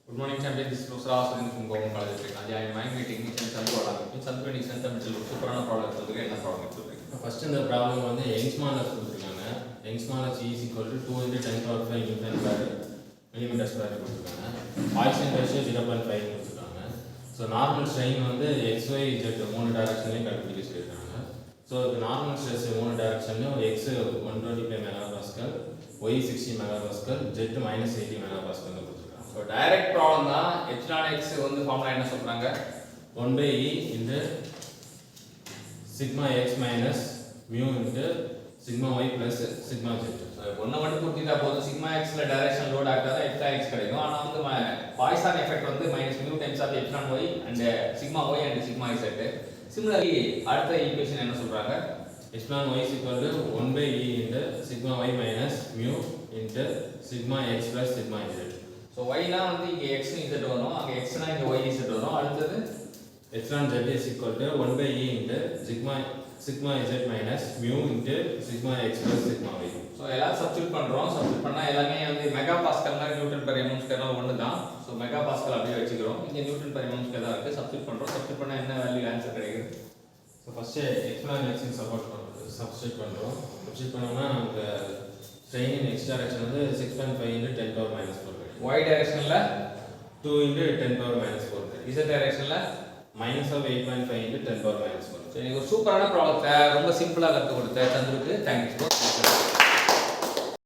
Good morning, champions. This is Professor Aswin from Government College. I am mind meeting Chandru. Chandru is சூப்பரான problem எடுத்துருக்கு. என்ன problem எடுத்துருக்கு? First இந்த problem வந்து Young's models கொடுத்துருக்காங்க. Young's models is equal to 2 into 10 power 5 Newton per millimeter square கொடுத்துருக்காங்க. Poison ratio 0.5 கொடுத்துருக்காங்க. So normal strain வந்து XY Z மூணு டைரக்ஷன்லையும் கண்டுபிடிக்க சொல்லியிருக்காங்க. ஸோ இது நார்மல் ஸ்ட்ரெஸ் மூணு டைரக்ஷன்லையும் X 125 MPa, Y 60 MPa, Z -80 MPa கொடுத்துருக்காங்க. ஸோ டைரக்ட் ப்ராப்ளம் தான். எப்சிலான் எக்ஸ் வந்து ஃபார்முலா என்ன சொல்கிறாங்க? 1/E into sigma x minus mu into sigma y plus sigma z. So ஒன்றை மட்டும் கொடுத்துட்டா போதும். சிக்மா எக்ஸில் டைரக்ஷன் லோட் ஆகிட்டா தான் எப்சிலான் எக்ஸ் கிடைக்கும். ஆனால் வந்து பாய்சான் எஃபெக்ட் வந்து minus mu times of epsilon Y and sigma Y and sigma Z. Similarly அடுத்த ஈக்குவேஷன் என்ன சொல்கிறாங்க? Epsilon y is equal to 1/E into sigma y minus mu into sigma x plus sigma z. So ஒய்னா வந்து இங்கே X Z வரும், அங்கே எக்ஸ்னா இங்கே Y Z வரும். அடுத்தது Epsilon z is equal to 1/E into sigma z minus mu into sigma x plus sigma y. So எல்லாரும் substitute பண்ணுறோம். சப்ஸ்டியூட் பண்ணால் எல்லாமே வந்து மெகா பாஸ்கல் மாதிரி நியூட்டன் பெர் எம்எம் ஸ்கொயர்லாம் ஒன்று தான். ஸோ மெகா பாஸ்கல் அப்படியே வச்சுக்கிறோம். இங்கே நியூட்டன் பெர் எம்எம் ஸ்கொயர் தான் இருக்குது. சப்ஸ்டியூட் பண்ணுறோம். சப்ஸ்டியூட் பண்ணால் என்ன வேல்யூ ஆன்சர் கிடைக்குது? So first epsilon x substitute பண்ணுறோம். சப்ஸ்டியூட் பண்ணோம்னா நமக்கு ஸ்ட்ரெயின் இன் x டைரக்ஷன் வந்து 6.5 into 10 power minus 4 கிடைக்கும். ஒய் டைரக்ஷனில் 2 into 10 power minus 4 கிடைக்கும். இசட் டைரக்ஷனில் minus of 8.5 into 10 power minus 4. So எனக்கு ஒரு சூப்பரான ப்ராப்ளத்தை ரொம்ப சிம்பிளாக கற்றுக் கொடுத்த சந்துருக்கு தேங்க்யூ.